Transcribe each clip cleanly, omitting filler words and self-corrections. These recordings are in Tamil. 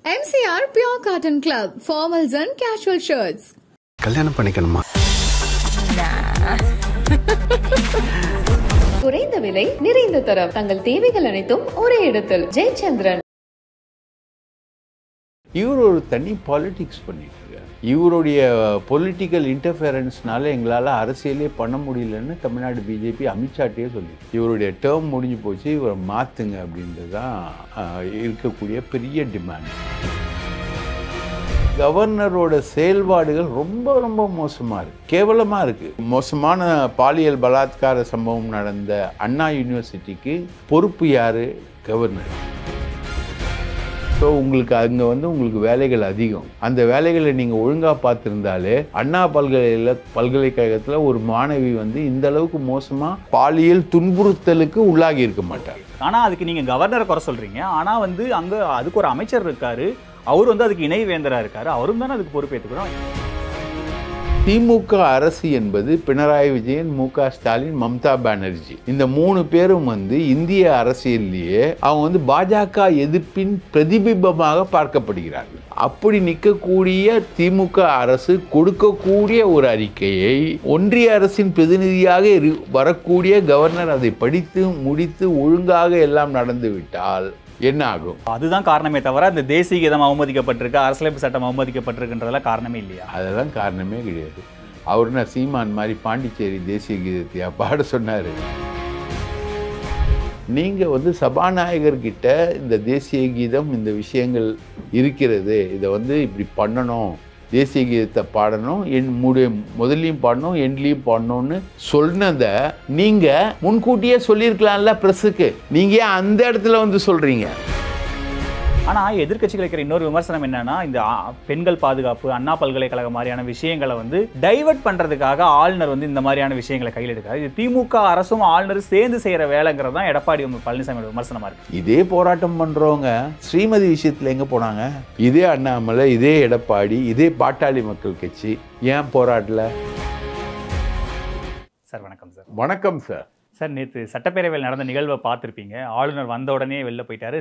MCR Pure Cotton Club, formals and casual shirts. கல்யாணம் பண்ணிக்கணுமா? குறைந்த விலை நிறைந்த தரம் தங்கள் தேவைகள் அனைத்தும் ஒரே இடத்தில். ஜெயச்சந்திரன். இவர் ஒரு தனி பாலிடிக்ஸ் பண்ணிட்டு இருக்காரு. இவருடைய பொலிட்டிக்கல் இன்டர்ஃபேரன்ஸ்னால எங்களால் அரசியலே பண்ண முடியலன்னு தமிழ்நாடு பிஜேபி அமித்ஷாட்டே சொல்லி இவருடைய டேர்ம் முடிஞ்சு போச்சு, இவரை மாற்றுங்க அப்படின்றது தான் இருக்கக்கூடிய பெரிய டிமாண்ட். கவர்னரோட செயல்பாடுகள் ரொம்ப ரொம்ப மோசமாக இருக்குது, கேவலமாக இருக்குது. மோசமான பாலியல் பலாத்கார சம்பவம் நடந்த அண்ணா யூனிவர்சிட்டிக்கு பொறுப்பு யார்? கவர்னர். ஸோ உங்களுக்கு அங்கே உங்களுக்கு வேலைகள் அதிகம். அந்த வேலைகளை நீங்கள் ஒழுங்காக பார்த்துருந்தாலே அண்ணா பல்கலைக்கழகத்தில் ஒரு மாணவி இந்த அளவுக்கு மோசமாக பாலியல் துன்புறுத்தலுக்கு உள்ளாகி இருக்க மாட்டார். ஆனால் அதுக்கு நீங்கள் கவர்னரை குறை சொல்கிறீங்க. ஆனால் அங்கே அதுக்கு ஒரு அமைச்சர் இருக்கார், அவர் அதுக்கு இணை வேந்தராக இருக்கார், அவரும் தானே அதுக்கு பொறுப்பேற்றுக்கிறோம். திமுக அரசு என்பது பினராயி விஜயன், மு.க. ஸ்டாலின், மம்தா பானர்ஜி இந்த 3 பேரும் இந்திய அரசியலிலேயே அவங்க பாஜக எதிர்ப்பின் பிரதிபிம்பமாக பார்க்கப்படுகிறார்கள். அப்படி நிற்கக்கூடிய திமுக அரசு கொடுக்கக்கூடிய ஒரு அறிக்கையை ஒன்றிய அரசின் பிரதிநிதியாக வரக்கூடிய கவர்னர் அதை படித்து முடித்து ஒழுங்காக எல்லாம் நடந்துவிட்டால் என்ன ஆகும்? அதுதான் காரணமே தவிர இந்த தேசிய கீதம் அவமதிக்கப்பட்டிருக்கு, அரசியலமைப்பு சட்டம் அவமதிக்கப்பட்டிருக்குன்றதெல்லாம் காரணமே இல்லையா? அதெல்லாம் காரணமே கிடையாது. அவருன்னா சீமான் மாதிரி பாண்டிச்சேரி தேசிய கீதத்தையா பாட சொன்னார்? நீங்கள் சபாநாயகர்கிட்ட இந்த தேசிய கீதம் இந்த விஷயங்கள் இருக்கிறது, இதை இப்படி பண்ணணும், தேசிய கீதத்தை பாடணும், முதல்லையும் பாடணும், எண்ட்லையும் பாடணும்னு சொன்னதை நீங்கள் முன்கூட்டியே சொல்லியிருக்கலாம்ல ப்ரெஸ்ஸுக்கு. நீங்கள் ஏன் அந்த இடத்துல சொல்கிறீங்க? ஆனால் எதிர்கட்சிகள் இருக்கிற இன்னொரு விமர்சனம் என்னன்னா, இந்த பெண்கள் பாதுகாப்பு, அண்ணா பல்கலைக்கழகம் மாதிரியான விஷயங்களை டைவர்ட் பண்ணுறதுக்காக ஆளுநர் இந்த மாதிரியான விஷயங்களை கையில் எடுக்காது. இது திமுக அரசும் ஆளுநரும் சேர்ந்து செய்கிற வேலைங்கிறது தான் எடப்பாடி பழனிசாமியோட விமர்சனமாக இருக்குது. இதே போராட்டம் பண்ணுறவங்க ஸ்ரீமதி விஷயத்தில் எங்கே போனாங்க? இதே அண்ணாமலை, இதே எடப்பாடி, இதே பாட்டாளி மக்கள் கட்சி ஏன் போராட்டல? சார் வணக்கம். சார் வணக்கம் சார். சார், நேற்று சட்டப்பேரவையில் நடந்த நிகழ்வை பார்த்துருப்பீங்க. ஆளுநர் வந்த உடனே வெளில போயிட்டாரு.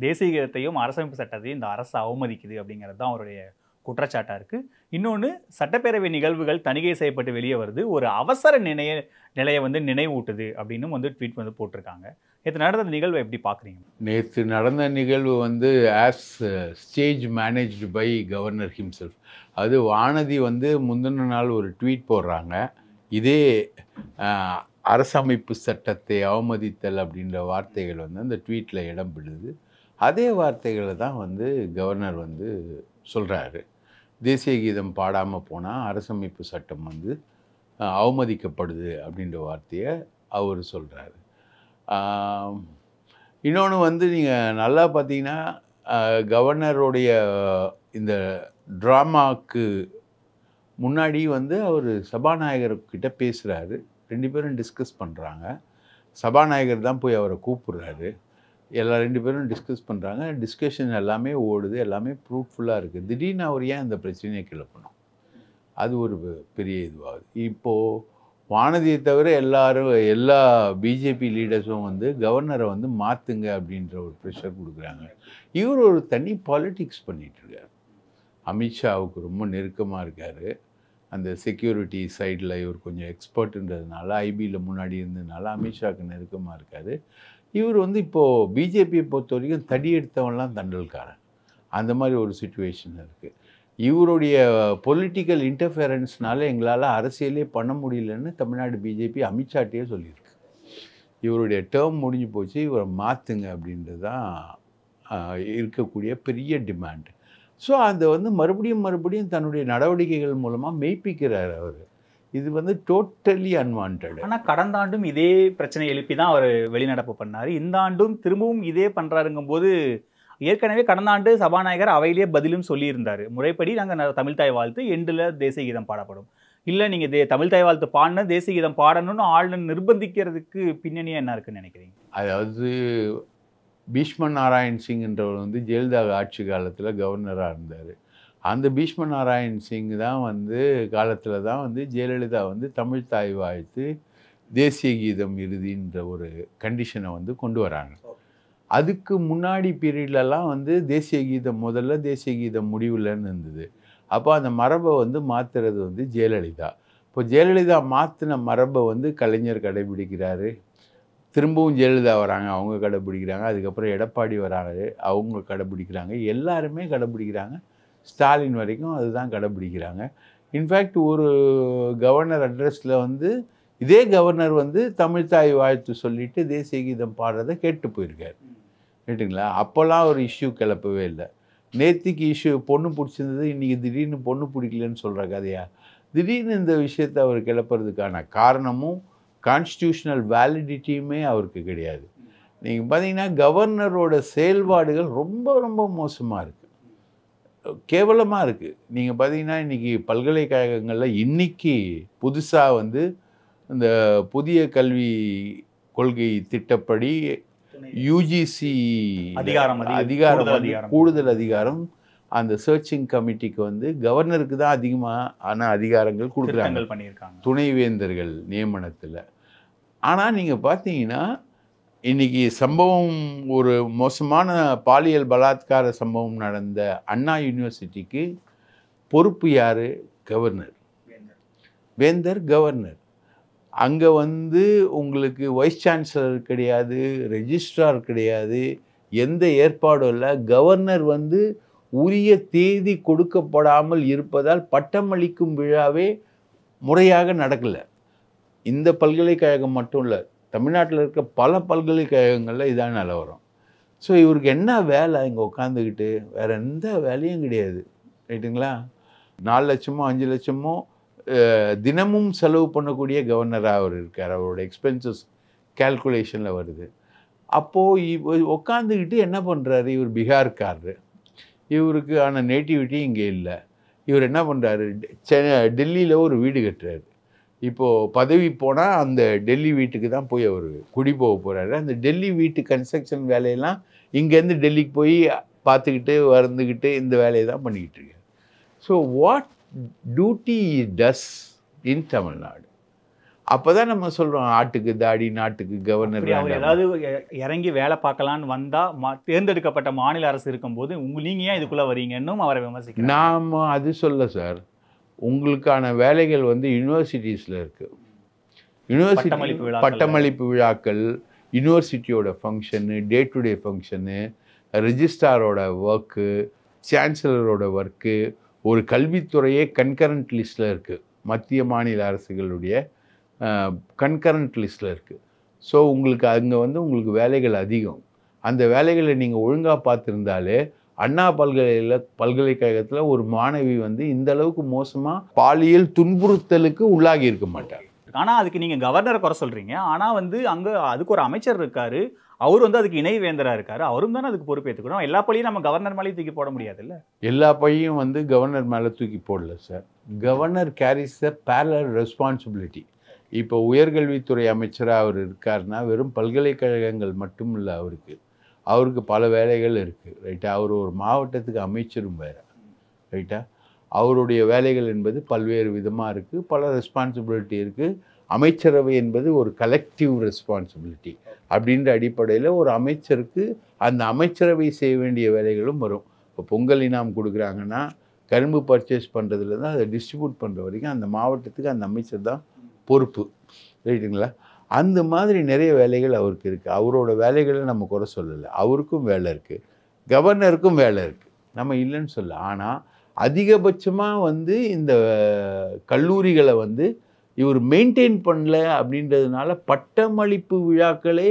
தேசிய கீதத்தையும் அரசமைப்பு சட்டத்தையும் இந்த அரசு அவமதிக்குது அப்படிங்கிறது தான் அவருடைய குற்றச்சாட்டாக இருக்குது. இன்னொன்று, சட்டப்பேரவை நிகழ்வுகள் தணிக்கை செய்யப்பட்டு வெளியே வருது, ஒரு அவசர நிலையை நினைவூட்டுது அப்படின்னு ட்வீட் போட்டிருக்காங்க. நேற்று நடந்த நிகழ்வை எப்படி பார்க்குறீங்க? நேற்று நடந்த நிகழ்வு as stage managed by governor himself. அது வானதி முந்தின நாள் ஒரு ட்வீட் போடுறாங்க, இதே அரசமைப்பு சட்டத்தை அவமதித்தல் அப்படின்ற வார்த்தைகள் அந்த ட்வீட்டில் இடம் பிடுது. அதே வார்த்தைகளை தான் கவர்னர் சொல்கிறாரு. தேசிய கீதம் பாடாமல் போனால் அரசமைப்பு சட்டம் அவமதிக்கப்படுது அப்படின்ற வார்த்தையை அவர் சொல்கிறாரு. இன்னொன்று நீங்கள் நல்லா பார்த்தீங்கன்னா, கவர்னருடைய இந்த ட்ராமாவுக்கு முன்னாடி அவர் சபாநாயகர்கிட்ட பேசுகிறாரு. 2 பேரும் டிஸ்கஸ் பண்ணுறாங்க. சபாநாயகர் தான் போய் அவரை கூப்பிட்றாரு. 2 பேரும் டிஸ்கஸ் பண்ணுறாங்க. டிஸ்கஷன் எல்லாமே ஓடுது, எல்லாமே ஃப்ரூட்ஃபுல்லாக இருக்குது. திடீர்னு அவர் ஏன் இந்த பிரச்சனையை கிளப்பணும்? அது ஒரு பெரிய இதுவாகுது. இப்போது வானதியை தவிர எல்லா பிஜேபி லீடர்ஸும் கவர்னரை மாற்றுங்க அப்படின்ற ஒரு ப்ரெஷர் கொடுக்குறாங்க. இவர் ஒரு தனி பாலிடிக்ஸ் பண்ணிகிட்ருக்கார். அமித்ஷாவுக்கு ரொம்ப நெருக்கமாக இருக்கார். அந்த செக்யூரிட்டி சைடில் இவர் கொஞ்சம் எக்ஸ்பர்ட்டுன்றதுனால, ஐபியில் முன்னாடி இருந்ததுனால அமித்ஷாவுக்கு நெருக்கமாக இருக்கார். இவர் இப்போது பிஜேபியை பொறுத்த வரைக்கும் தடி எடுத்தவன்லாம் தண்டல்காரன், அந்த மாதிரி ஒரு சுச்சுவேஷன் இருக்குது. இவருடைய பொலிட்டிக்கல் இன்டர்ஃபேரன்ஸ்னால எங்களால் அரசியலே பண்ண முடியலன்னு தமிழ்நாடு பிஜேபி அமித்ஷாட்டே சொல்லியிருக்கு. இவருடைய டேர்ம் முடிஞ்சு போச்சு, இவரை மாற்றுங்க அப்படின்றது தான் இருக்கக்கூடிய பெரிய டிமாண்ட். ஸோ அந்த மறுபடியும் தன்னுடைய நடவடிக்கைகள் மூலமாக மெய்ப்பிக்கிறார் அவர். இது டோட்டலி அன்வான்டட். ஆனால் கடந்த ஆண்டும் இதே பிரச்சனை எழுப்பி தான் அவர் வெளிநடப்பு பண்ணார். இந்த ஆண்டும் திரும்பவும் இதே பண்ணுறாருங்கும் போது, ஏற்கனவே கடந்த ஆண்டு சபாநாயகர் அவையிலேயே பதிலும் சொல்லியிருந்தார், முறைப்படி நாங்கள் தமிழ்தாய் வாழ்த்து எண்டில் தேசிய கீதம் பாடப்படும். இல்லை, நீங்கள் தமிழ்தாய் வாழ்த்து பாடின தேசிய கீதம் பாடணும்னு ஆளுநர் நிர்பந்திக்கிறதுக்கு பின்னணியாக என்ன இருக்குன்னு நினைக்கிறீங்க? அதாவது பீஷ்ம நாராயண் சிங்ன்றவர் ஜெயலலிதா ஆட்சி காலத்தில் கவர்னராக இருந்தார். அந்த பீஷ்ம நாராயண் சிங் தான் காலத்தில் தான் ஜெயலலிதா தமிழ்தாய் வாழ்த்து தேசிய கீதம் இறுதின்ற ஒரு கண்டிஷனை கொண்டு வராங்க. அதுக்கு முன்னாடி பீரியட்லலாம் வந்து தேசிய கீதம் முதல்ல, தேசிய கீதம் முடிவுலன்னு இருந்தது. அப்போ அந்த மரபை வந்து மாற்றுறது வந்து ஜெயலலிதா. இப்போ ஜெயலலிதா மாற்றின மரபை வந்து கலைஞர் கடைபிடிக்கிறாரு. திரும்பவும் ஜெயலலிதா வராங்க, அவங்க கடைபிடிக்கிறாங்க. அதுக்கப்புறம் எடப்பாடி வராங்க, அவங்க கடைபிடிக்கிறாங்க. எல்லாருமே கடைபிடிக்கிறாங்க. ஸ்டாலின் வரைக்கும் அதுதான் கடைபிடிக்கிறாங்க. இன்ஃபேக்ட் ஒரு கவர்னர் அட்ரஸில் வந்து இதே கவர்னர் வந்து தமிழ்த்தாய் வாழ்த்து சொல்லிட்டு தேசிய கீதம் பாடுறதை கேட்டு போயிருக்காரு. கேட்டுங்களா? அப்போல்லாம் ஒரு இஷ்யூ கிளப்பவே இல்லை. நேத்திக்கு இஷ்யூ பொண்ணு பிடிச்சிருந்தது, இன்றைக்கி திடீர்னு பொண்ணு பிடிக்கலன்னு சொல்கிற கதையா? திடீர்னு இந்த விஷயத்தை அவர் கிளப்புறதுக்கான காரணமும் கான்ஸ்டியூஷனல் வேலிடிட்டியுமே அவருக்கு கிடையாது. நீங்கள் பார்த்தீங்கன்னா கவர்னரோட செயல்பாடுகள் ரொம்ப ரொம்ப மோசமாக இருக்குது, கேவலமாக இருக்குது. நீங்கள் பார்த்தீங்கன்னா இன்றைக்கி பல்கலைக்கழகங்களில் இன்றைக்கி புதுசாக வந்து இந்த புதிய கல்வி கொள்கை திட்டப்படி யூஜிசி கூடுதல் அதிகாரம் அந்த சர்ச்சிங் கமிட்டிக்கு வந்து கவர்னருக்கு தான் அதிகமான அதிகாரங்கள் கொடுக்குறாங்க துணைவேந்தர்கள் நியமனத்தில். ஆனால் நீங்கள் பார்த்தீங்கன்னா இன்றைக்கி சம்பவம் ஒரு மோசமான பாலியல் பலாத்கார சம்பவம் நடந்த அண்ணா யூனிவர்சிட்டிக்கு பொறுப்பு யார்? கவர்னர். வேந்தர் கவர்னர். அங்கே வந்து உங்களுக்கு வைஸ் சான்சலர் கிடையாது, ரெஜிஸ்ட்ரார் கிடையாது, எந்த ஏற்பாடும் இல்லை. கவர்னர் வந்து உரிய தேதி கொடுக்கப்படாமல் இருப்பதால் பட்டமளிக்கும் விழாவே முறையாக நடக்கலை. இந்த பல்கலைக்கழகம் மட்டும் இல்லை, தமிழ்நாட்டில் இருக்க பல பல்கலைக்கழகங்களில் இதான் நிலவரம். ஸோ இவருக்கு என்ன வேலை? இங்கே உட்காந்துக்கிட்டு வேறு எந்த வேலையும் கிடையாது. ரைட்டுங்களா? 4 லட்சமோ 5 லட்சமோ தினமும் செலவு பண்ணக்கூடிய அவர் இருக்கார். அவரோட எக்ஸ்பென்சஸ் கேல்குலேஷனில் வருது. அப்போது உட்காந்துக்கிட்டு என்ன பண்ணுறாரு? இவர் பீகார்காரரு, இவருக்கு ஆன நேட்டிவிட்டி இங்கே இல்லை. இவர் என்ன பண்ணுறாரு? டெல்லியில் ஒரு வீடு கட்டுறாரு. இப்போது பதவி போனால் அந்த டெல்லி வீட்டுக்கு தான் போய் அவர் குடி போக போகிறாரு. அந்த டெல்லி வீட்டு கன்ஸ்ட்ரக்ஷன் வேலையெல்லாம் இங்கேருந்து டெல்லிக்கு போய் பார்த்துக்கிட்டு வந்துக்கிட்டு இந்த வேலையை தான் பண்ணிக்கிட்டு இருக்காரு. ஸோ வாட் டியூட்டி டஸ் இன் தமிழ்நாடு? அப்போ தான் நம்ம சொல்கிறோம் ஆட்டுக்கு தாடி நாட்டுக்கு கவர்னர். ஏதாவது இறங்கி வேலை பார்க்கலான்னு வந்தால் தேர்ந்தெடுக்கப்பட்ட மாநில அரசு இருக்கும்போது நீங்கள் ஏன் இதுக்குள்ளே வரீங்கன்னு அவரை விமர்சிக்கிறோம். நாம் அது சொல்ல சார், உங்களுக்கான வேலைகள் வந்து யூனிவர்சிட்டிஸில் இருக்குது. யூனிவர்சிட்டி பட்டமளிப்பு விழாக்கள், யூனிவர்சிட்டியோட function, day to day function, ரெஜிஸ்ட்ராரோட ஒர்க்கு, சான்சலரோட ஒர்க்கு, ஒரு கல்வித்துறையே கன்கரண்ட் லிஸ்ட்டில் இருக்குது. மத்திய மாநில அரசுகளுடைய கன்கரண்ட் லிஸ்ட்டில் இருக்குது. ஸோ உங்களுக்கு அங்கே வந்து உங்களுக்கு வேலைகள் அதிகம். அந்த வேலைகளை நீங்கள் ஒழுங்காக பார்த்துருந்தாலே அண்ணா பல்கலைக்கழகத்தில் ஒரு மாணவி வந்து இந்த அளவுக்கு மோசமாக பாலியல் துன்புறுத்தலுக்கு உள்ளாகி இருக்க மாட்டார். ஆனால் அதுக்கு நீங்கள் கவர்னரை குறை சொல்கிறீங்க. ஆனால் வந்து அங்கே அதுக்கு ஒரு அமைச்சர் இருக்கார், அவர் வந்து அதுக்கு இணைவேந்தராக இருக்கார், அவரும் தானே அதுக்கு பொறுப்பேற்றுக்கணும். எல்லா பழியும் நம்ம கவர்னர் மேலேயும் தூக்கி போட முடியாதுல்ல. எல்லா பழியும் வந்து கவர்னர் மேலே தூக்கி போடல சார். கவர்னர் கேரிஸ் த பேரலல் ரெஸ்பான்சிபிலிட்டி. இப்போ உயர்கல்வித்துறை அமைச்சராக அவர் இருக்காருன்னா வெறும் பல்கலைக்கழகங்கள் மட்டும் இல்லை, அவருக்கு பல வேலைகள் இருக்குது. ரைட்டா? அவர் ஒரு மாவட்டத்துக்கு அமைச்சரும் வேறு. ரைட்டா? அவருடைய வேலைகள் என்பது பல்வேறு விதமாக இருக்குது, பல ரெஸ்பான்சிபிலிட்டி இருக்குது. அமைச்சரவை என்பது ஒரு கலெக்டிவ் ரெஸ்பான்சிபிலிட்டி. அப்படின்ற அடிப்படையில் ஒரு அமைச்சருக்கு அந்த அமைச்சரவை செய்ய வேண்டிய வேலைகளும் வரும். இப்போ பொங்கல் இனாம் கொடுக்குறாங்கன்னா கரும்பு பர்ச்சேஸ் பண்ணுறதுலேருந்து அதை டிஸ்ட்ரிபியூட் பண்ணுற வரைக்கும் அந்த மாவட்டத்துக்கு அந்த அமைச்சர் தான் பொறுப்பு. ரைட்டுங்களா? அந்த மாதிரி நிறைய வேலைகள் அவருக்கு இருக்குது. அவரோட வேலைகளை நம்ம குறை சொல்லலை. அவருக்கும் வேலை இருக்குது, கவர்னருக்கும் வேலை இருக்குது, நம்ம இல்லைன்னு சொல்ல. ஆனால் அதிகபட்சமாக வந்து இந்த கல்லூரிகளை வந்து இவர் மெயின்டைன் பண்ணல அப்படின்றதுனால பட்டமளிப்பு விழாக்களே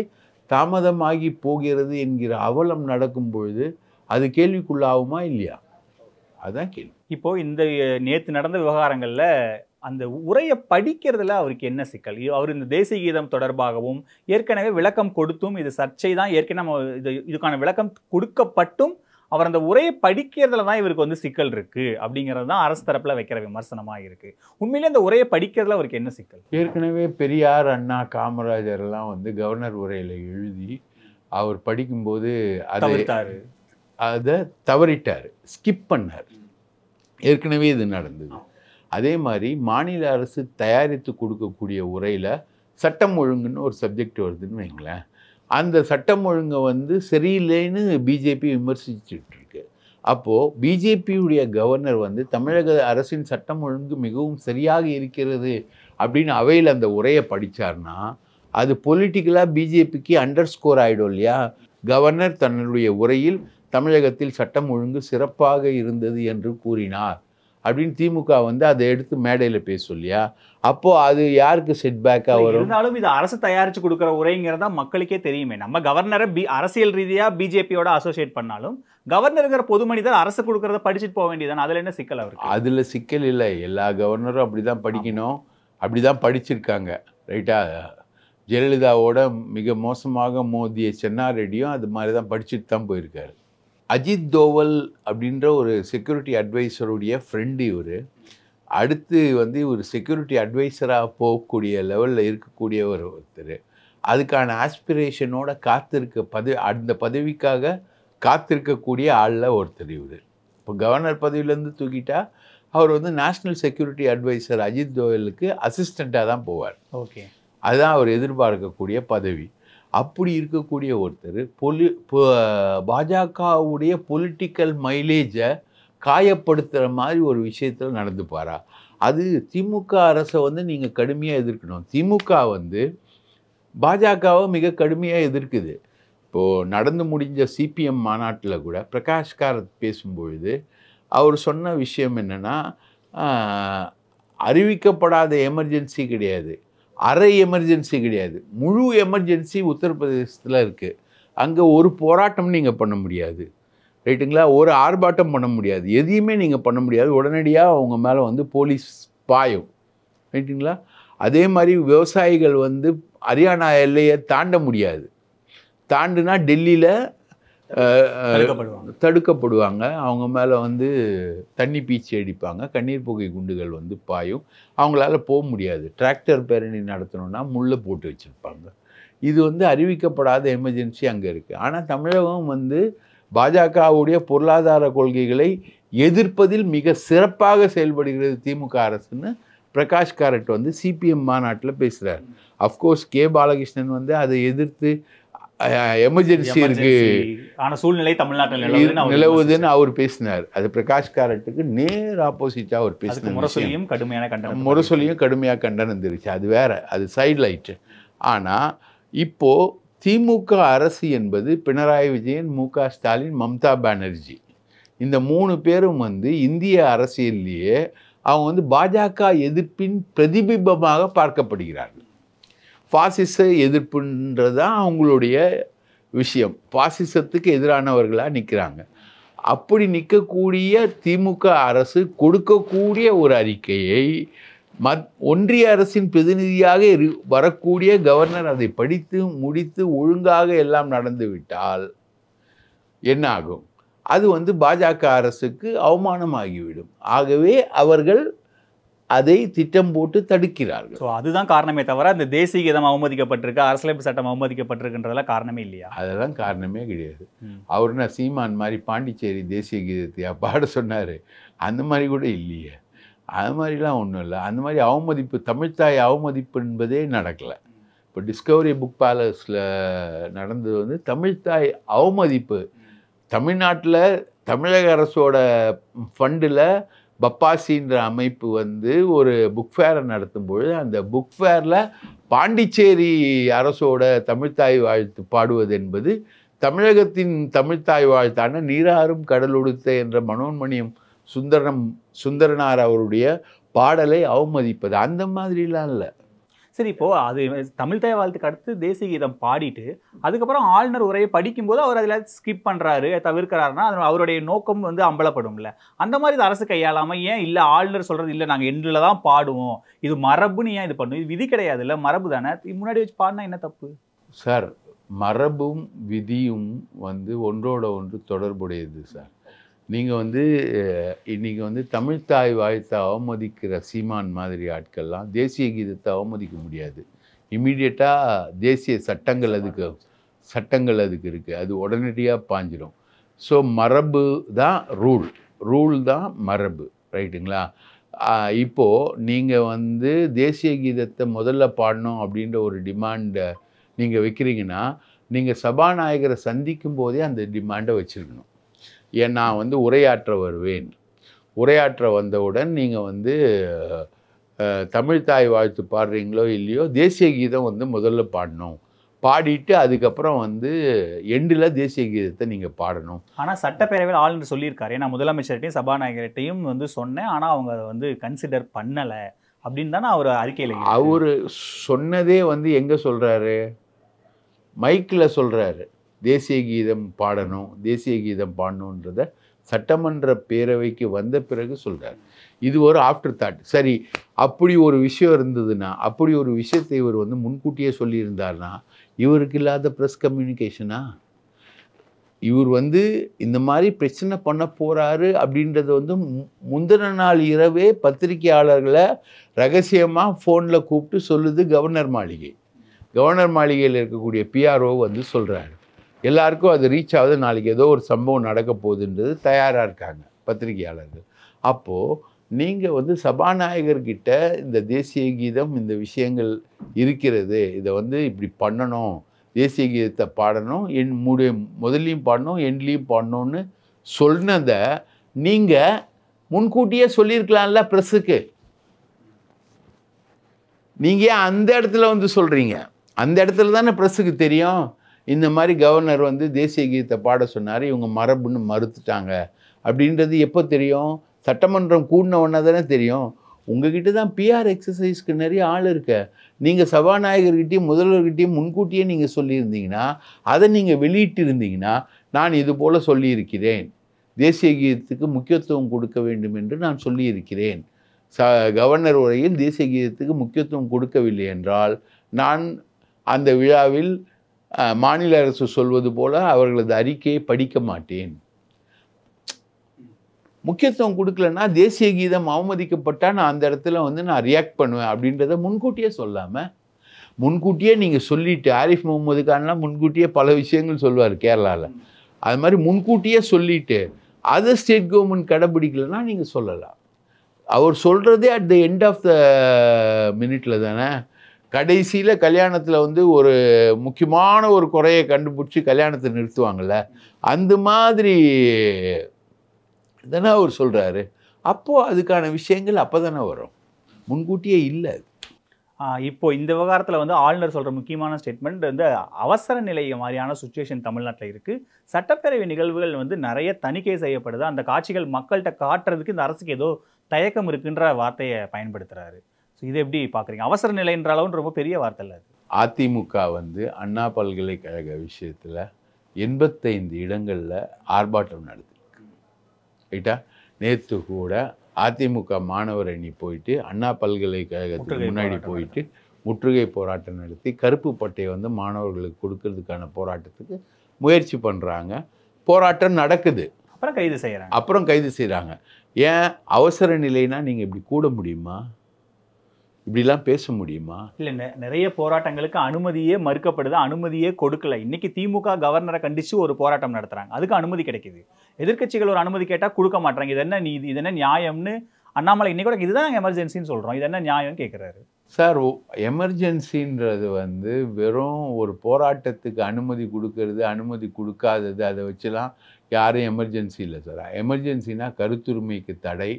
தாமதமாகி போகிறது என்கிற அவலம் நடக்கும் பொழுது அது கேள்விக்குள்ளாகுமா இல்லையா? அதுதான் கேள்வி. இப்போது இந்த நேற்று நடந்த விவகாரங்களில் அந்த உரையை படிக்கிறதுல அவருக்கு என்ன சிக்கல்? அவர் இந்த தேசிய கீதம் தொடர்பாகவும் ஏற்கனவே விளக்கம் கொடுத்தும் இது சர்ச்சை தான், ஏற்கனவே நம்ம இதுக்கான விளக்கம் கொடுக்கப்பட்டும் அவர் அந்த உரையை படிக்கிறதுல தான் இவருக்கு வந்து சிக்கல் இருக்குது அப்படிங்கிறது தான் அரசு தரப்பில் வைக்கிற விமர்சனமாக இருக்குது. உண்மையிலே அந்த உரையை படிக்கிறதுல அவருக்கு என்ன சிக்கல்? ஏற்கனவே பெரியார், அண்ணா, காமராஜர்லாம் வந்து கவர்னர் உரையில் எழுதி அவர் படிக்கும்போது அதை தவறிட்டார், ஸ்கிப் பண்ணார். ஏற்கனவே இது நடந்தது. அதே மாதிரி மாநில அரசு தயாரித்து கொடுக்கக்கூடிய உரையில் சட்டம் ஒழுங்குன்னு ஒரு சப்ஜெக்ட் வருதுன்னு வைங்களேன், அந்த சட்டம் ஒழுங்கை வந்து சரியில்லைன்னு பிஜேபி விமர்சிச்சுட்டு இருக்கு. அப்போது பிஜேபியுடைய கவர்னர் வந்து தமிழக அரசின் சட்டம் ஒழுங்கு மிகவும் சரியாக இருக்கிறது அப்படின்னு அவையில் அந்த உரையை படித்தார்னா அது பொலிட்டிக்கலாக பிஜேபிக்கு அண்டர்ஸ்கோர் ஆகிடும் இல்லையா. கவர்னர் தன்னுடைய உரையில் தமிழகத்தில் சட்டம் ஒழுங்கு சிறப்பாக இருந்தது என்று கூறினார் அப்படின்னு திமுக வந்து அதை எடுத்து மேடையில் பேசும் இல்லையா. அப்போது அது யாருக்கு செட்பேக்காக வரும்? இருந்தாலும் இது அரசு தயாரித்து கொடுக்குற உரைங்கிறதா மக்களுக்கே தெரியுமே. நம்ம கவர்னரை அரசியல் ரீதியாக பிஜேபியோட அசோசியேட் பண்ணாலும் கவர்னருங்கிற பொது மனிதர் அரசு கொடுக்குறத படிச்சுட்டு போக வேண்டியதானே. அதில் என்ன சிக்கல் அவருக்கு? அதில் சிக்கல் இல்லை. எல்லா கவர்னரும் அப்படி தான் படிக்கணும், அப்படி தான் படிச்சிருக்காங்க. ரைட்டா? ஜெயலலிதாவோட மிக மோசமாக மோதிய சென்னாரெட்டியும் அது மாதிரி தான் படிச்சுட்டு தான் போயிருக்காரு. அஜித் தோவல் அப்படின்ற ஒரு செக்யூரிட்டி அட்வைசருடைய ஃப்ரெண்டு இவர். அடுத்து வந்து இவர் செக்யூரிட்டி அட்வைசராக போகக்கூடிய லெவலில் இருக்கக்கூடிய ஒருத்தர். அதுக்கான ஆஸ்பிரேஷனோட அந்த பதவிக்காக காத்திருக்கக்கூடிய ஆளில் ஒருத்தர் இவர். இப்போ கவர்னர் பதவியிலேருந்து தூக்கிட்டா அவர் வந்து நேஷ்னல் செக்யூரிட்டி அட்வைசர் அஜித் தோவலுக்கு அசிஸ்டண்ட்டாக தான் போவார். ஓகே, அதுதான் அவர் எதிர்பார்க்கக்கூடிய பதவி. அப்படி இருக்கக்கூடிய ஒருத்தர் பாஜகவுடைய பொலிட்டிக்கல் மைலேஜை காயப்படுத்துகிற மாதிரி ஒரு விஷயத்தில் நடந்துப்பாரா? அது திமுக அரசை வந்து நீங்கள் கடுமையாக எதிர்க்கணும். திமுக வந்து பாஜகவை மிக கடுமையாக எதிர்க்குது. இப்போது நடந்து முடிஞ்ச சிபிஎம் மாநாட்டில் கூட பிரகாஷ் காரத் பேசும்பொழுது அவர் சொன்ன விஷயம் என்னென்னா, அறிவிக்கப்படாத எமர்ஜென்சி கிடையாது, அரை எமர்ஜென்சி கிடையாது, முழு எமர்ஜென்சி உத்தரப்பிரதேசத்தில் இருக்குது. அங்கே ஒரு போராட்டம் நீங்கள் பண்ண முடியாது. ரைட்டுங்களா? ஒரு ஆர்ப்பாட்டம் பண்ண முடியாது, எதையுமே நீங்கள் பண்ண முடியாது. உடனடியாக அவங்க மேலே வந்து போலீஸ் பாயும். ரைட்டுங்களா? அதே மாதிரி விவசாயிகள் வந்து ஹரியானா எல்லையை தாண்ட முடியாது. தாண்டுனா டெல்லியில் தடுக்கப்படுவாங்க. அவங்க மேலே வந்து தண்ணி பீச்சி அடிப்பாங்க, கண்ணீர் புகை குண்டுகள் வந்து பாயும். அவங்களால போக முடியாது. டிராக்டர் பேரணி நடத்தணும்னா முள்ளை போட்டு வச்சுருப்பாங்க. இது வந்து அறிவிக்கப்படாத எமர்ஜென்சி அங்கே இருக்குது. ஆனால் தமிழகம் வந்து பாஜகவுடைய பொருளாதார கொள்கைகளை எதிர்ப்பதில் மிக சிறப்பாக செயல்படுகிறது திமுக அரசுன்னு பிரகாஷ் காரட் வந்து சிபிஎம் மாநாட்டில் பேசுகிறார். அஃப்கோர்ஸ் கே பாலகிருஷ்ணன் வந்து அதை எதிர்த்து எமர்ஜென்சி இருக்கு ஆனா சூழ்நிலை தமிழ்நாட்டில் நிலவுதுன்னு அவர் பேசினார். அது பிரகாஷ் காரட்டுக்கு நேர் ஆப்போசிட்டா அவர் பேசினார். முரசொலியும் கடுமையாக கண்டனம் தெரிவிச்சு. அது வேற, அது சைட் லைட். ஆனா இப்போ திமுக அரசு என்பது பினராயி விஜயன், மு.க. ஸ்டாலின், மம்தா பானர்ஜி, இந்த 3 பேரும் வந்து இந்திய அரசியல்லையே அவங்க வந்து பாஜக எதிர்ப்பின் பிரதிபிம்பமாக பார்க்கப்படுகிறார்கள். பாசிச எதிர்ப்புன்றது தான் அவங்களுடைய விஷயம். பாசிசத்துக்கு எதிரானவர்களாக நிற்கிறாங்க. அப்படி நிற்கக்கூடிய திமுக அரசு கொடுக்கக்கூடிய ஒரு அறிக்கையை ஒன்றிய அரசின் பிரதிநிதியாக வரக்கூடிய கவர்னர் அதை படித்து முடித்து ஒழுங்காக எல்லாம் நடந்துவிட்டால் என்ன ஆகும்? அது வந்து பாஜக அரசுக்கு அவமானமாகிவிடும். ஆகவே அவர்கள் அதை திட்டம் போட்டு தடுக்கிறார்கள். ஸோ அதுதான் காரணமே தவிர அந்த தேசிய கீதம் அவமதிக்கப்பட்டிருக்கு, அரசியலமைப்பு சட்டம் அவமதிக்கப்பட்டிருக்குன்றதெல்லாம் காரணமே இல்லையா? அதெல்லாம் காரணமே கிடையாது. அவருன்னா சீமான் மாதிரி பாண்டிச்சேரி தேசிய கீதத்தையா பாட சொன்னார்? அந்த மாதிரி கூட இல்லையே. அது மாதிரிலாம் ஒன்றும் இல்லை. அந்த மாதிரி அவமதிப்பு, தமிழ்த்தாய் அவமதிப்பு என்பதே நடக்கலை. இப்போ டிஸ்கவரி புக் பேலஸில் நடந்தது வந்து தமிழ்த்தாய் அவமதிப்பு. தமிழ்நாட்டில் தமிழக அரசோட ஃபண்டில் பப்பாசின்ற அமைப்பு வந்து ஒரு புக் ஃபேரை நடத்தும்பொழுது அந்த புக் ஃபேரில் பாண்டிச்சேரி அரசோட தமிழ்த்தாய் வாழ்த்து பாடுவது என்பது தமிழகத்தின் தமிழ்த்தாய் வாழ்த்தான நீராறும் கடலொடுத்த என்ற மனோன்மணியம் சுந்தரனார் அவருடைய பாடலை அவமதிப்பது. அந்த மாதிரிலாம் இல்லை. சரி, இப்போது அது தமிழ்த்தாய் வாழ்த்துக்கு அடுத்து தேசிய கீதம் பாடிட்டு அதுக்கப்புறம் ஆளுநர் உரையை படிக்கும்போது அவர் அதில் ஸ்கிப் பண்ணுறாரு, தவிர்க்கிறாருன்னா அது அவருடைய நோக்கம் வந்து அம்பலப்படும்ல. அந்த மாதிரி அரசு கையாளாமல் ஏன் இல்லை ஆளுநர் சொல்கிறது இல்லை நாங்கள் எண்டில் தான் பாடுவோம், இது மரபுன்னு ஏன் இது பண்ணும்? இது விதி கிடையாது இல்லை, மரபு தானே. முன்னாடி வச்சு பாடினா என்ன தப்பு சார்? மரபும் விதியும் வந்து ஒன்றோட ஒன்று தொடர்புடையது சார். நீங்கள் வந்து இன்றைக்கி வந்து தமிழ்த்தாய் வாழ்த்தை அவமதிக்கிற சீமான் மாதிரி ஆட்கள்லாம் தேசிய கீதத்தை அவமதிக்க முடியாது. இம்மீடியட்டாக தேசிய சட்டங்கள் அதுக்கு இருக்குது. அது உடனடியாக பாஞ்சிடும். ஸோ மரபு தான் ரூல் தான் மரபு. ரைட்டுங்களா? இப்போது நீங்கள் வந்து தேசிய கீதத்தை முதல்ல பாடணும் அப்படின்ற ஒரு டிமாண்டை நீங்கள் வைக்கிறீங்கன்னா நீங்கள் சபாநாயகரை சந்திக்கும் போதே அந்த டிமாண்டை வச்சுருக்கணும். ஏன் நான் வந்து உரையாற்ற வருவேன், உரையாற்ற வந்தவுடன் நீங்கள் வந்து தமிழ் தாய் வாழ்த்து பாடுறீங்களோ இல்லையோ தேசிய கீதம் வந்து முதல்ல பாடணும், பாடிட்டு அதுக்கப்புறம் வந்து எண்டில் தேசிய கீதத்தை நீங்கள் பாடணும். ஆனால் சட்டப்பேரவையில் ஆளுநர் சொல்லியிருக்காரு, ஏன்னா முதலமைச்சர்கிட்டையும் சபாநாயகர்கிட்டையும் வந்து சொன்னேன், ஆனால் அவங்க அதை வந்து கன்சிடர் பண்ணலை அப்படின்னு தானே அவர் அறிக்கையில். அவர் சொன்னதே வந்து எங்கே சொல்கிறாரு, மைக்கில் சொல்கிறாரு தேசிய கீதம் பாடணும், தேசிய கீதம் பாடணுன்றத சட்டமன்ற பேரவைக்கு வந்த பிறகு சொல்கிறார். இது ஒரு ஆஃப்டர் தாட். சரி, அப்படி ஒரு விஷயம் இருந்ததுன்னா, அப்படி ஒரு விஷயத்தை இவர் வந்து முன்கூட்டியே சொல்லியிருந்தார்னா இவருக்கு இல்லாத ப்ரெஸ் கம்யூனிகேஷனா? இவர் வந்து இந்த மாதிரி பிரச்சனை பண்ண போகிறாரு அப்படின்றது வந்து முந்தின நாள் இரவே பத்திரிகையாளர்களை ரகசியமாக ஃபோனில் கூப்பிட்டு சொல்லுது கவர்னர் மாளிகை. கவர்னர் மாளிகையில் இருக்கக்கூடிய பிஆர்ஓ வந்து சொல்கிறாரு, எல்லாருக்கும் அது ரீச் ஆகுது, நாளைக்கு ஏதோ ஒரு சம்பவம் நடக்க போகுதுன்றது தயாராக இருக்காங்க பத்திரிகையாளர்கள். அப்போது நீங்கள் வந்து சபாநாயகர்கிட்ட இந்த தேசிய கீதம் இந்த விஷயங்கள் இருக்கிறது, இதை வந்து இப்படி பண்ணணும், தேசிய கீதத்தை பாடணும், முதல்லையும் பாடணும் எண்ட்லேயும் பாடணும்னு சொன்னதை நீங்கள் முன்கூட்டியே சொல்லியிருக்கலாம்ல ப்ரெஸ்ஸுக்கு. நீங்கள் ஏன் அந்த இடத்துல வந்து சொல்கிறீங்க? அந்த இடத்துல தானே ப்ரெஸ்ஸுக்கு தெரியும் இந்த மாதிரி கவர்னர் வந்து தேசிய கீதத்தை பாட சொன்னார், இவங்க மரபுன்னு மறுத்துட்டாங்க அப்படின்றது. எப்போ தெரியும்? சட்டமன்றம் கூடின ஒன்றா தானே தெரியும். உங்ககிட்ட தான் பிஆர் எக்ஸசைஸ்க்கு நிறைய ஆள் இருக்க. நீங்கள் சபாநாயகர்கிட்டையும் முதல்வர்கிட்டையும் முன்கூட்டியே நீங்கள் சொல்லியிருந்தீங்கன்னா, அதை நீங்கள் வெளியிட்டு இருந்தீங்கன்னா, நான் இது போல் சொல்லியிருக்கிறேன், தேசிய கீதத்துக்கு முக்கியத்துவம் கொடுக்க வேண்டும் என்று நான் சொல்லியிருக்கிறேன், கவர்னர் உரையில் தேசிய கீதத்துக்கு முக்கியத்துவம் கொடுக்கவில்லை என்றால் நான் அந்த விழாவில் மாநில அரசு சொல்வது போல அவர்களது அறிக்கையை படிக்க மாட்டேன். முக்கியத்துவம் கொடுக்கலன்னா தேசிய கீதம் அவமதிக்கப்பட்டால் நான் அந்த இடத்துல வந்து நான் ரியாக்ட் பண்ணுவேன் அப்படின்றத முன்கூட்டியே சொல்லாமல், முன்கூட்டியே நீங்கள் சொல்லிவிட்டு, ஆரிஃப் முகமது கான்லாம் முன்கூட்டியே பல விஷயங்கள் சொல்லுவார் கேரளாவில், அது மாதிரி முன்கூட்டியே சொல்லிவிட்டு அதை ஸ்டேட் கவர்மெண்ட் கடைப்பிடிக்கலன்னா நீங்கள் சொல்லலாம். அவர் சொல்கிறதே at the end of the மினிட்ல தானே. கடைசியில் கல்யாணத்தில் வந்து ஒரு முக்கியமான ஒரு குறையை கண்டுபிடிச்சி கல்யாணத்தை நிறுத்துவாங்கள்ல, அந்த மாதிரி தானே அவர் சொல்கிறாரு. அப்போது அதுக்கான விஷயங்கள் அப்போ தானே வரும், முன்கூட்டியே இல்லை. இப்போ இந்த விவகாரத்தில் வந்து ஆளுநர் சொல்கிற முக்கியமான ஸ்டேட்மெண்ட் வந்து அவசர நிலை மாதிரியான சுச்சுவேஷன் தமிழ்நாட்டில் இருக்குது, சட்டப்பேரவை நிகழ்வுகள் வந்து நிறைய தணிக்கை செய்யப்படுது, அந்த காட்சிகள் மக்கள்கிட்ட காட்டுறதுக்கு இந்த அரசுக்கு ஏதோ தயக்கம் இருக்குன்ற வார்த்தையை பயன்படுத்துகிறாரு. ஸோ இதை எப்படி பார்க்குறீங்க? அவசர நிலைன்ற அளவுன்னு ரொம்ப பெரிய வார்த்தை இல்லை அது. அதிமுக வந்து அண்ணா பல்கலைக்கழக விஷயத்தில் 85 இடங்களில் ஆர்ப்பாட்டம் நடத்திருக்கு ரைட்டா. நேற்று கூட அதிமுக மாணவர் அணி போயிட்டு அண்ணா பல்கலைக்கழகத்துக்கு முன்னாடி போயிட்டு முற்றுகை போராட்டம் நடத்தி கருப்பு பட்டையை வந்து மாணவர்களுக்கு கொடுக்கறதுக்கான போராட்டத்துக்கு முயற்சி பண்ணுறாங்க. போராட்டம் நடக்குது, அப்புறம் கைது செய்கிறாங்க. ஏன் அவசர நிலைனா நீங்கள் இப்படி கூட முடியுமா? இப்படிலாம் பேச முடியுமா? இல்லை, நிறைய போராட்டங்களுக்கு அனுமதியே மறுக்கப்படுது, அனுமதியே கொடுக்கல. இன்னைக்கு திமுக கவர்னரை கண்டித்து ஒரு போராட்டம் நடத்துகிறாங்க, அதுக்கு அனுமதி கிடைக்குது. எதிர்க்கட்சிகள் ஒரு அனுமதி கேட்டால் கொடுக்க மாட்டாங்க. இது என்ன நீதி, இது என்ன நியாயம்னு அண்ணாமலை இன்னைக்கு கூட இதுதான் எமர்ஜென்சின்னு சொல்கிறோம், இது என்ன நியாயம் கேட்குறாரு. சார், எமர்ஜென்சின்றது வந்து வெறும் ஒரு போராட்டத்துக்கு அனுமதி கொடுக்கறது, அனுமதி கொடுக்காதது, அதை வச்சுலாம் யாரும் எமர்ஜென்சி இல்லை சார். எமர்ஜென்சினா கருத்துரிமைக்கு தடை,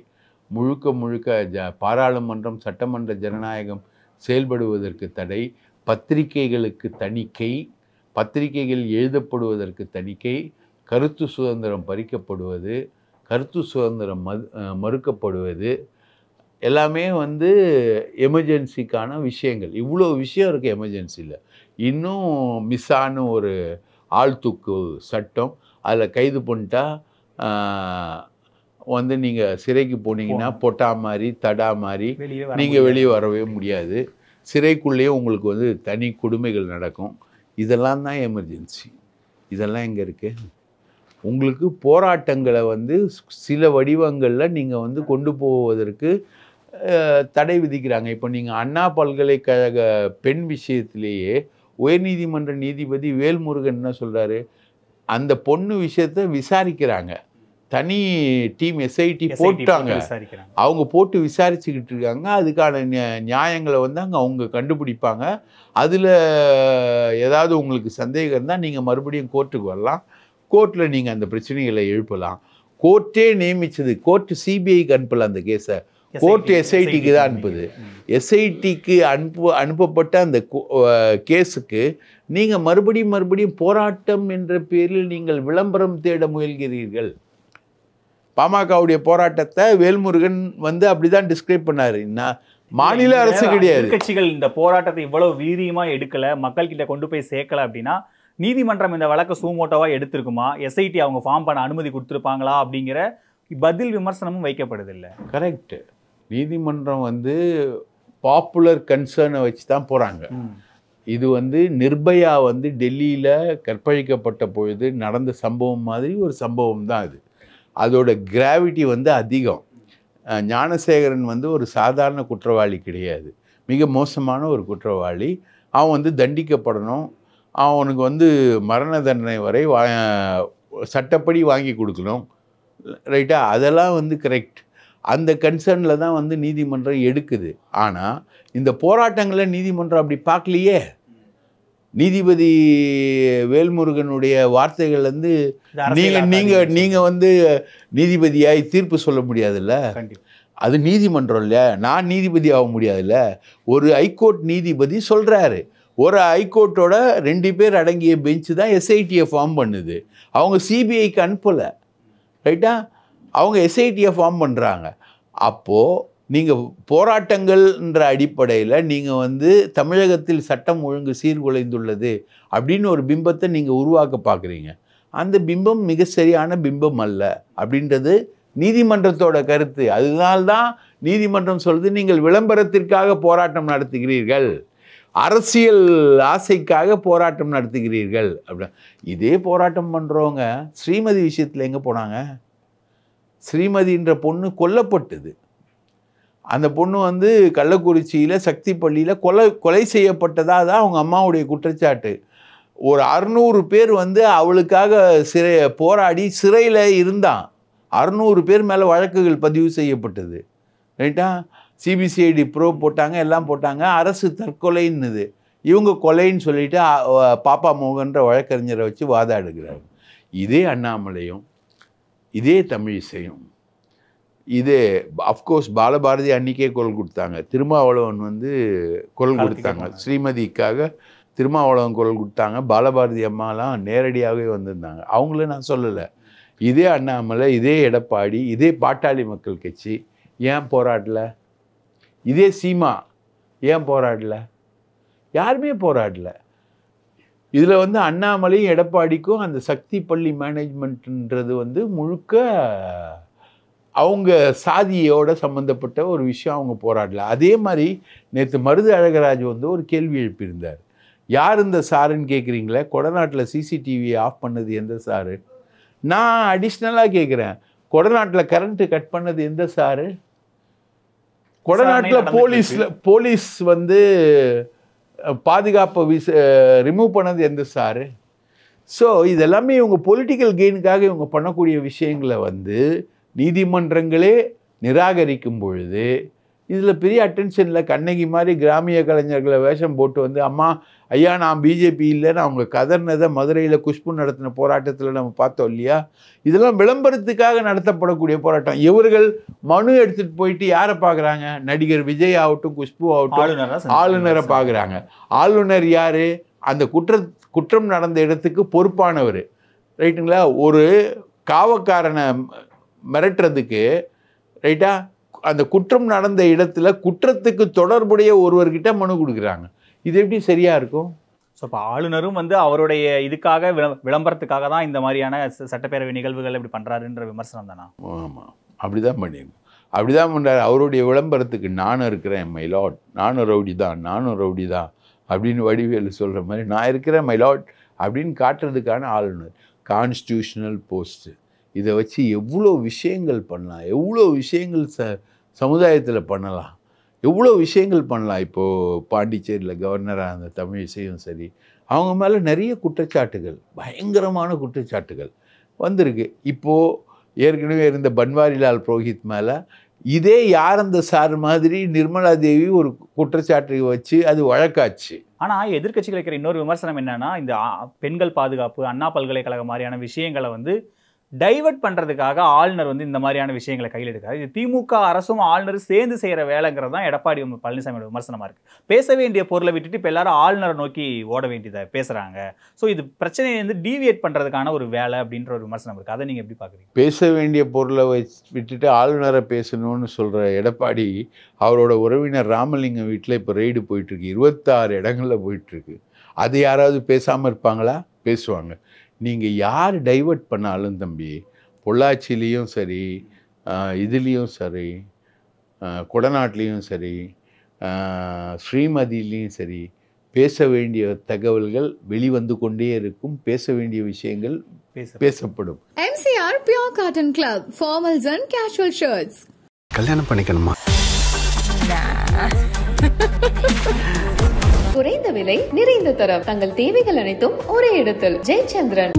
முழுக்க பாராளுமன்றம் சட்டமன்ற ஜனநாயகம் செயல்படுவதற்கு தடை, பத்திரிகைகளுக்கு தணிக்கை, பத்திரிகைகள் எழுதப்படுவதற்கு தணிக்கை, கருத்து சுதந்திரம் பறிக்கப்படுவது, கருத்து சுதந்திரம் மறுக்கப்படுவது, எல்லாமே வந்து எமர்ஜென்சிக்கான விஷயங்கள். இவ்வளோ விஷயம் இருக்குது எமர்ஜென்சியில். இன்னும் மிஸ்ஸான ஒரு ஆழ்தூக்கு சட்டம், அதில் கைது பண்ணிட்டா வந்து நீங்கள் சிறைக்கு போனீங்கன்னா பொட்டா மாதிரி தடா மாதிரி நீங்கள் வெளியே வரவே முடியாது, சிறைக்குள்ளேயே உங்களுக்கு வந்து தனி கொடுமைகள் நடக்கும். இதெல்லாம் தான் எமர்ஜென்சி. இதெல்லாம் எங்கே இருக்குது? உங்களுக்கு போராட்டங்களை வந்து சில வடிவங்களில் நீங்கள் வந்து கொண்டு போவதற்கு தடை விதிக்கிறாங்க. இப்போ நீங்கள் அண்ணா பல்கலைக்கழக பெண் விஷயத்திலேயே உயர்நீதிமன்ற நீதிபதி வேல்முருகன் என்ன சொல்கிறாரு, அந்த பொண்ணு விஷயத்தை விசாரிக்கிறாங்க, தனி டீம் எஸ்ஐடி போட்டாங்க. அவங்க போட்டு விசாரிச்சுக்கிட்டு இருக்காங்க. அதுக்கான நியாயங்களை வந்து அவங்க கண்டுபிடிப்பாங்க. அதில் ஏதாவது உங்களுக்கு சந்தேகம் இருந்தால் நீங்கள் மறுபடியும் கோர்ட்டுக்கு வரலாம். கோர்ட்டில் நீங்கள் அந்த பிரச்சனைகளை எழுப்பலாம். கோர்ட்டே நியமிச்சது. கோர்ட்டு சிபிஐக்கு அனுப்பல அந்த கேஸை, கோர்ட் எஸ்ஐடிக்கு தான் அனுப்புது. எஸ்ஐடிக்கு அனுப்பப்பட்ட அந்த கேஸுக்கு நீங்கள் மறுபடியும் போராட்டம் என்ற பேரில் நீங்கள் விளம்பரம் தேட முயல்கிறீர்கள். பாமகவுடைய போராட்டத்தை வேல்முருகன் வந்து அப்படிதான் டிஸ்கிரைப் பண்ணாரு. மாநில அரசு கிடையாது. கட்சிகள் இந்த போராட்டத்தை இவ்வளவு வீரியமா எடுக்கல, மக்கள் கிட்ட கொண்டு போய் சேர்க்கல அப்படின்னா நீதிமன்றம் இந்த வழக்கை சூமோட்டோவா எடுத்திருக்குமா? எஸ்ஐடி அவங்க ஃபார்ம் பண்ண அனுமதி கொடுத்துருப்பாங்களா? அப்படிங்கிற பதில் விமர்சனமும் வைக்கப்படுது இல்லை. கரெக்ட். நீதிமன்றம் வந்து பாப்புலர் கன்சர்னை வச்சு தான் போறாங்க. இது வந்து நிர்பயா வந்து டெல்லியில கற்பழிக்கப்பட்ட பொழுது நடந்த சம்பவம் மாதிரி ஒரு சம்பவம் தான் அது. அதோட கிராவிட்டி வந்து அதிகம். ஞானசேகரன் வந்து ஒரு சாதாரண குற்றவாளி கிடையாது, மிக மோசமான ஒரு குற்றவாளி. அவன் வந்து தண்டிக்கப்படணும். அவனுக்கு வந்து மரண தண்டனை வரை சட்டப்படி வாங்கி கொடுக்கணும், ரைட்டா? அதெல்லாம் வந்து கரெக்ட். அந்த கன்சர்னில் தான் வந்து நீதிமன்றம் எடுக்குது. ஆனால் இந்த போராட்டங்களை நீதிமன்றம் அப்படி பார்க்கலையே. நீதிபதி வேல்முருகனுடைய வார்த்தைகள் வந்து நீங்கள் வந்து நீதிபதியாய் தீர்ப்பு சொல்ல முடியாதுல்ல. அது நீதிமன்றம் இல்லையா? நான் நீதிபதி ஆக முடியாதுல்ல. ஒரு ஹைகோர்ட் நீதிபதி சொல்கிறாரு. ஒரு ஹைகோர்ட்டோட 2 பேர் அடங்கிய பெஞ்சு தான் எஸ்ஐடியை ஃபார்ம் பண்ணுது. அவங்க சிபிஐக்கு அனுப்பலை, ரைட்டா? அவங்க எஸ்ஐடியை ஃபார்ம் பண்ணுறாங்க. அப்போது நீங்கள் போராட்டங்கள்ன்ற அடிப்படையில் நீங்கள் வந்து தமிழகத்தில் சட்டம் ஒழுங்கு சீர்குலைந்துள்ளது அப்படின்னு ஒரு பிம்பத்தை நீங்கள் உருவாக்க பார்க்குறீங்க. அந்த பிம்பம் மிக சரியான பிம்பம் அல்ல அப்படின்றது நீதிமன்றத்தோட கருத்து. அதனால்தான் நீதிமன்றம் சொல்லுது, நீங்கள் விளம்பரத்திற்காக போராட்டம் நடத்துகிறீர்கள், அரசியல் ஆசைக்காக போராட்டம் நடத்துகிறீர்கள் அப்படி. இதே போராட்டம் பண்ணுறவங்க ஸ்ரீமதி விஷயத்தில் எங்கே போனாங்க? ஸ்ரீமதின்ற பொண்ணு கொல்லப்பட்டது. அந்த பொண்ணு வந்து கள்ளக்குறிச்சியில் சக்தி பள்ளியில் கொலை செய்யப்பட்டதாக தான் அவங்க அம்மாவுடைய குற்றச்சாட்டு. ஒரு 600 பேர் வந்து அவளுக்காக போராடி சிறையில் இருந்தான். 600 பேர் மேலே வழக்குகள் பதிவு செய்யப்பட்டது, ரைட்டா? சிபிசிஐடி ப்ரோப் போட்டாங்க, எல்லாம் போட்டாங்க. அரசு தற்கொலைன்னுது. இவங்க கொலைன்னு சொல்லிட்டு பாப்பா மோகன்ற வழக்கறிஞரை வச்சு வாதாடுகிறாங்க. இதே அண்ணாமலையும் இதே தமிழிசையும் இதே அஃப்கோர்ஸ் பாலபாரதி அன்றைக்கே குரல் கொடுத்தாங்க. திருமாவளவன் வந்து குரல் கொடுத்தாங்க. ஸ்ரீமதிக்காக திருமாவளவன் குரல் கொடுத்தாங்க. பாலபாரதி அம்மாலாம் நேரடியாகவே வந்திருந்தாங்க. அவங்கள நான் சொல்லலை. இதே அண்ணாமலை, இதே எடப்பாடி, இதே பாட்டாளி மக்கள் கட்சி ஏன் போராடல? இதே சீமா ஏன் போராடல? யாருமே போராடல. இதில் வந்து அண்ணாமலையும் எடப்பாடிக்கும் அந்த சக்தி பள்ளி மேனேஜ்மெண்ட்ன்றது வந்து முழுக்க அவங்க சாதியோட சம்மந்தப்பட்ட ஒரு விஷயம். அவங்க போராடல. அதே மாதிரி நேற்று மருது அழகராஜ் வந்து ஒரு கேள்வி எழுப்பியிருந்தார். யார் இந்த சாருன்னு கேட்குறீங்களே, கொடநாட்டில் சிசிடிவியை ஆஃப் பண்ணது எந்த சாரு? நான் அடிஷ்னலாக கேட்குறேன், கொடநாட்டில் கரண்ட்டு கட் பண்ணது எந்த சாரு? கொடநாட்டில் போலீஸ் வந்து பாதுகாப்பை ரிமூவ் பண்ணது எந்த சாரு? ஸோ இதெல்லாமே இவங்க பொலிட்டிக்கல் கெயினுக்காக இவங்க பண்ணக்கூடிய விஷயங்களை வந்து நீதிமன்றங்களே நிராகரிக்கும் பொழுது இதில் பெரிய அட்டென்ஷனில் கண்ணகி மாதிரி கிராமிய கலைஞர்களை வேஷம் போட்டு வந்து, அம்மா ஐயா நான் பிஜேபி இல்லைன்னு அவங்க கதர்னதை மதுரையில் குஷ்பு நடத்தின போராட்டத்தில் நம்ம பார்த்தோம் இல்லையா? இதெல்லாம் விளம்பரத்துக்காக நடத்தப்படக்கூடிய போராட்டம். இவர்கள் மனு எடுத்துகிட்டு போயிட்டு யாரை பார்க்குறாங்க? நடிகர் விஜய் ஆகட்டும், குஷ்பு ஆகட்டும், ஆளுநரை பார்க்குறாங்க. ஆளுநர் யார்? அந்த குற்றம் நடந்த இடத்துக்கு பொறுப்பானவர், ரைட்டுங்களா? ஒரு காவக்காரனை மிரட்டுறதுக்கு, ரைட்டா, அந்த குற்றம் நடந்த இடத்துல குற்றத்துக்கு தொடர்புடைய ஒருவர்கிட்ட மனு கொடுக்குறாங்க. இது எப்படி சரியா இருக்கும்? ஸோ இப்போ ஆளுநரும் வந்து அவருடைய இதுக்காக விளம்பரத்துக்காக தான் இந்த மாதிரியான சட்டப்பேரவை நிகழ்வுகள் இப்படி பண்ணுறாருன்ற விமர்சனம் தானா? ஆமாம், அப்படிதான் பண்ணிருக்கோம். அப்படிதான் பண்ணுறாரு. அவருடைய விளம்பரத்துக்கு நானும் இருக்கிறேன் மைலாட், நானும் ரவுடி தான் அப்படின்னு வடிவேலு சொல்கிற மாதிரி நான் இருக்கிறேன் மைலாட் அப்படின்னு காட்டுறதுக்கான ஆளுநர். Constitutional post. இதை வச்சு எவ்வளோ விஷயங்கள் பண்ணலாம், எவ்வளோ விஷயங்கள் சமுதாயத்தில் பண்ணலாம், எவ்வளோ விஷயங்கள் பண்ணலாம். இப்போது பாண்டிச்சேரியில் கவர்னராக அந்த தமிழிசையும் சரி, அவங்க மேலே நிறைய குற்றச்சாட்டுகள், பயங்கரமான குற்றச்சாட்டுகள் வந்திருக்கு. இப்போது ஏற்கனவே இருந்த பன்வாரிலால் புரோஹித் மேலே இதே யார் அந்த சார் மாதிரி நிர்மலா தேவி ஒரு குற்றச்சாட்டை வச்சு அது வழக்காச்சு. ஆனால் எதிர்க்கட்சிகள் இருக்கிற இன்னொரு விமர்சனம் என்னன்னா, இந்த பெண்கள் பாதுகாப்பு, அண்ணா பல்கலைக்கழகம் மாதிரியான விஷயங்களை வந்து டைவர்ட் பண்ணுறதுக்காக ஆளுநர் வந்து இந்த மாதிரியான விஷயங்களை கையில் எடுக்காது. இது திமுக அரசும் ஆளுநரும் சேர்ந்து செய்கிற வேலைங்கிறது தான் எடப்பாடி பழனிசாமியோட விமர்சனமாக இருக்குது. பேச வேண்டிய பொருளை விட்டுட்டு இப்போ எல்லாரும் ஆளுநரை நோக்கி ஓட வேண்டியதை பேசுகிறாங்க. ஸோ இது பிரச்சனையை வந்து டீவியேட் பண்ணுறதுக்கான ஒரு வேலை அப்படின்ற ஒரு விமர்சனம் இருக்குது. அதை நீங்கள் எப்படி பார்க்குறீங்க? பேச வேண்டிய பொருளை விட்டுட்டு ஆளுநரை பேசணும்னு சொல்கிற எடப்பாடி அவரோட உறவினர் ராமலிங்கம் வீட்டில் இப்போ ரெய்டு போயிட்டுருக்கு. 26 இடங்களில் போயிட்டுருக்கு. அது யாராவது பேசாமல் இருப்பாங்களா? பேசுவாங்க. நீங்கள் யார் டைவர்ட் பண்ணாலும் தம்பி, பொள்ளாச்சிலையும் சரி, இதுலேயும் சரி, குடநாட்டிலையும் சரி, ஸ்ரீமதியிலையும் சரி, பேச வேண்டிய தகவல்கள் வெளிவந்து கொண்டே இருக்கும். பேச வேண்டிய விஷயங்கள் பேசப்படும். MCR Pure Cotton Club, formals and casual shirts. கல்யாணம் பண்ணிக்கணுமா? குறைந்த விலை, நிறைந்த தரம், தங்கள் தேவைகள் அனைத்தும் ஒரே இடத்தில். ஜெயச்சந்திரன்.